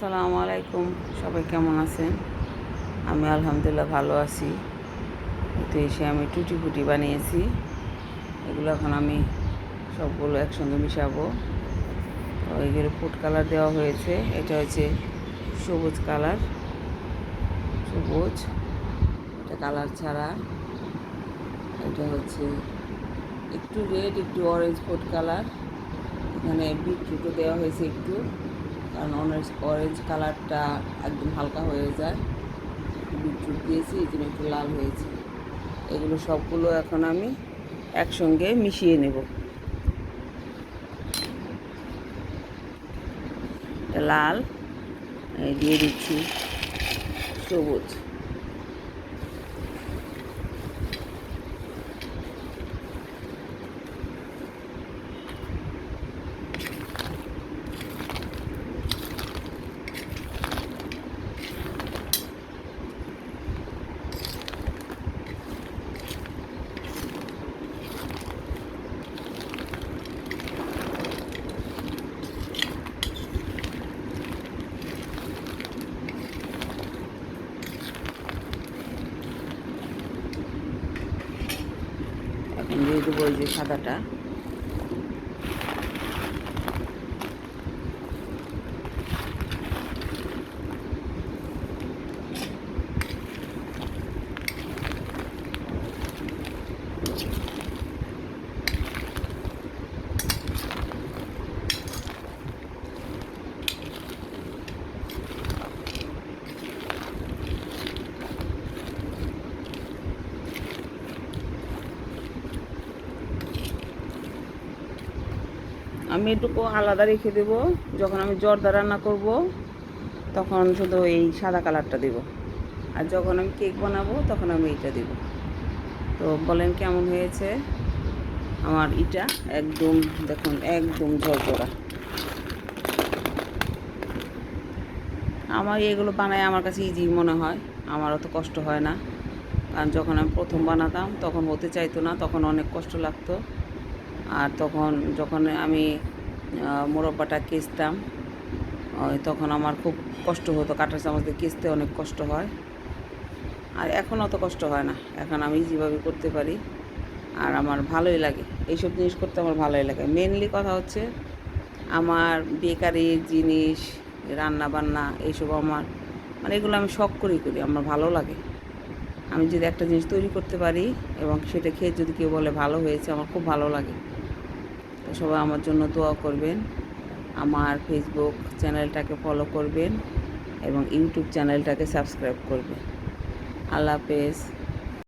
আসসালামু আলাইকুম, সবাই কেমন আছেন? আমি আলহামদুলিল্লাহ ভালো আছি। তো এসে আমি টুটি ফুটি বানিয়েছি। এগুলো এখন আমি সবগুলো একসঙ্গে মিশাবো। তো এগুলো ফুড কালার দেওয়া হয়েছে। এটা হচ্ছে সবুজ কালার, সবুজ, এটা কালার ছাড়া। এটা হচ্ছে একটু রেড, একটু অরেঞ্জ ফুড কালার। এখানে বিটরুটও দেওয়া হয়েছে একটু, কারণ অরেঞ্জ কালারটা একদম হালকা হয়ে যায়। বিটরুট দিয়েছি, এই জন্য একটু লাল হয়েছে। এগুলো সবগুলো এখন আমি একসঙ্গে মিশিয়ে নেব। লাল দিয়ে দিচ্ছি সবুজ। এখন দিয়ে দেবো ওই যে সাদাটা। আমি এটুকু আলাদা রেখে দেবো। যখন আমি জর্দা রান্না করব তখন শুধু এই সাদা কালারটা দেব, আর যখন আমি কেক বানাবো তখন আমি এইটা দেব। তো বলেন কেমন হয়েছে আমার এটা? একদম দেখুন, একদম ঝরঝরা। আমার এগুলো বানায় আমার কাছে ইজি মনে হয়, আমার অত কষ্ট হয় না। কারণ যখন আমি প্রথম বানাতাম তখন হতে চাইতো না, তখন অনেক কষ্ট লাগতো। আর তখন যখন আমি মোরব্বাটা কেচতাম, তখন আমার খুব কষ্ট হতো, কাঁটার চামচ দিয়ে কেচতে অনেক কষ্ট হয়। আর এখন অত কষ্ট হয় না, এখন আমি ইজিভাবে করতে পারি। আর আমার ভালোই লাগে, এইসব জিনিস করতে আমার ভালোই লাগে। মেনলি কথা হচ্ছে আমার বেকারির জিনিস, রান্না বান্না এইসব আমার মানে এগুলো আমি শখ করেই করি, আমার ভালো লাগে। আমি যদি একটা জিনিস তৈরি করতে পারি এবং সেটা খেয়ে যদি কেউ বলে ভালো হয়েছে, আমার খুব ভালো লাগে। তো সবাই আমার জন্য দোয়া করবেন, আমার ফেসবুক চ্যানেলটাকে ফলো করবেন এবং ইউটিউব চ্যানেলটাকে সাবস্ক্রাইব করবেন। আল্লাহ হাফেজ।